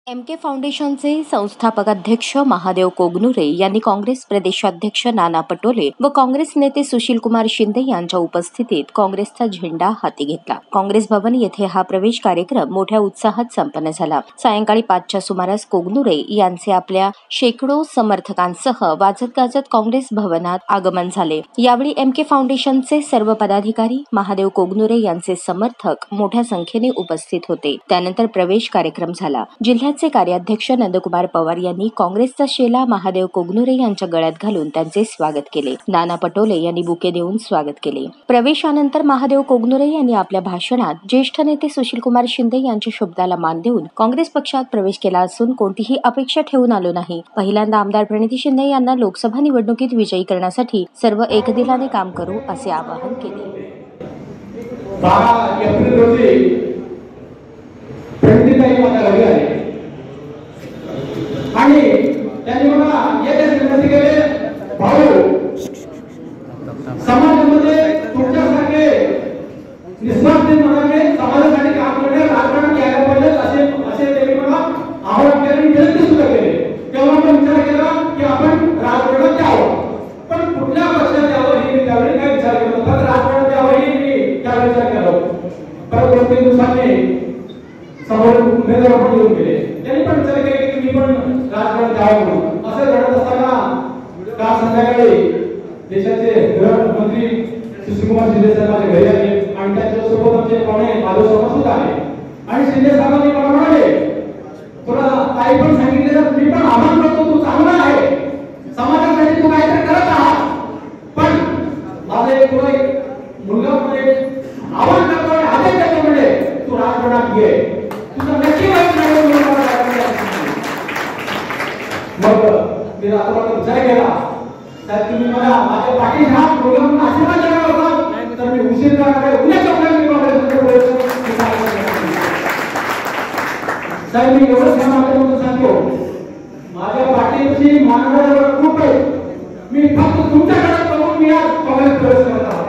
MK. फाउंडेशनचे संस्थापक अध्यक्ष महादेव कोगनुरे यांनी काँग्रेस प्रदेशाध्यक्ष नाना पटोले व काँग्रेस नेते सुशीलकुमार शिंदे यांच्या उपस्थितीत काँग्रेसचा झेंडा हाती घेतला. काँग्रेस भवन येथे हा प्रवेश कार्यक्रम मोठ्या उत्साहात संपन्न झाला. सायंकाळी 5च्या सुमारास कोगनुरे यांचे आपल्या शेकडो समर्थकांसह वाजत गाजत काँग्रेस भवनात आगमन झाले. यावेळी एम.के. फाउंडेशनचे सर्व पदाधिकारी, महादेव कोगनुरे यांचे समर्थक मोठ्या संख्येने उपस्थित होते. त्यानंतर प्रवेश कार्यक्रम झाला. जिल्ह्याचे कार्याध्यक्ष नंदकुमार पवार यांनी काँग्रेसचा शेला महादेव कोगनुरे यांच्या गळ्यात घालून त्यांचे स्वागत केले. नाना पटोले यांनी बुके देऊन स्वागत केले. प्रवेशानंतर महादेव कोगनुरे यांनी आपल्या भाषणात ज्येष्ठ नेते सुशीलकुमार शिंदे यांच्या शब्दाला मान देऊन काँग्रेस पक्षात प्रवेश केला असून कोणतीही अपेक्षा ठेवून आलो नाही. पहिल्यांदा आमदार प्रणिती शिंदे यांना लोकसभा निवडणुकीत विजयी करण्यासाठी सर्व एकदिलाने काम करू असे आवाहन केले. 12 एप्रिल रोजी प्रणितीताई माझ्या घरी आले आणि त्यांनी मला येत्या विनंती केले, भाऊ समाजामध्ये तुमच्यासारखे निस्वार्थी मनाने समाजासाठी काम करणे राजकारण केलं पाहिजे असे त्यांनी मला आवाहन केले, विनंती सुद्धा केली. तेव्हा मी विचार केला की आपण राजकारणात द्यावं, पण कुठल्या पक्षात द्यावं हे मी त्यावेळी काय विचार केला होता. राजकारणात द्यावं हे मी त्यावेळी विचार केला होता. परत 2-3 दिवसांनी समोर उमेदवार पण येऊन गेले. त्यांनी पण विचार केले की मी पण राजकारण द्यावं म्हणून. असं घडत असताना काल संध्याकाळी देशाचे गृहमंत्री सुशीलकुमार शिंदे साहेब माझ्या घरी आले आणि त्यांच्यासोबत आमचे पाहुणे माधव शर्मा सुद्धा आले आणि शिंदे साहेबांनी मला म्हणाले, तुला काही पण सांगितलं मी पण आव्हान करतो, तू चांगला आहे, समाजासाठी तू काहीतरी करत आहात, पण माझा एक मुलगा म्हणजे आव्हान करतो आणि आदेश देतो म्हणजे तू राजकारणात ये, तुझं नक्की वाईट नाही. मग मी रात्रभर विचार केला, तर तुम्ही मला माझ्या पाठीशी हात प्रोग्राम आशीर्वाद देणार होता, तर मी उशीर करणार उद्याच्या उद्या मी साहेब मी एवढंच म्हणून सांगतो, माझ्या पाठीची मानवता खूप आहे. मी फक्त तुमच्याकडे बघून मी आज काँग्रेस प्रवेश करत आहोत.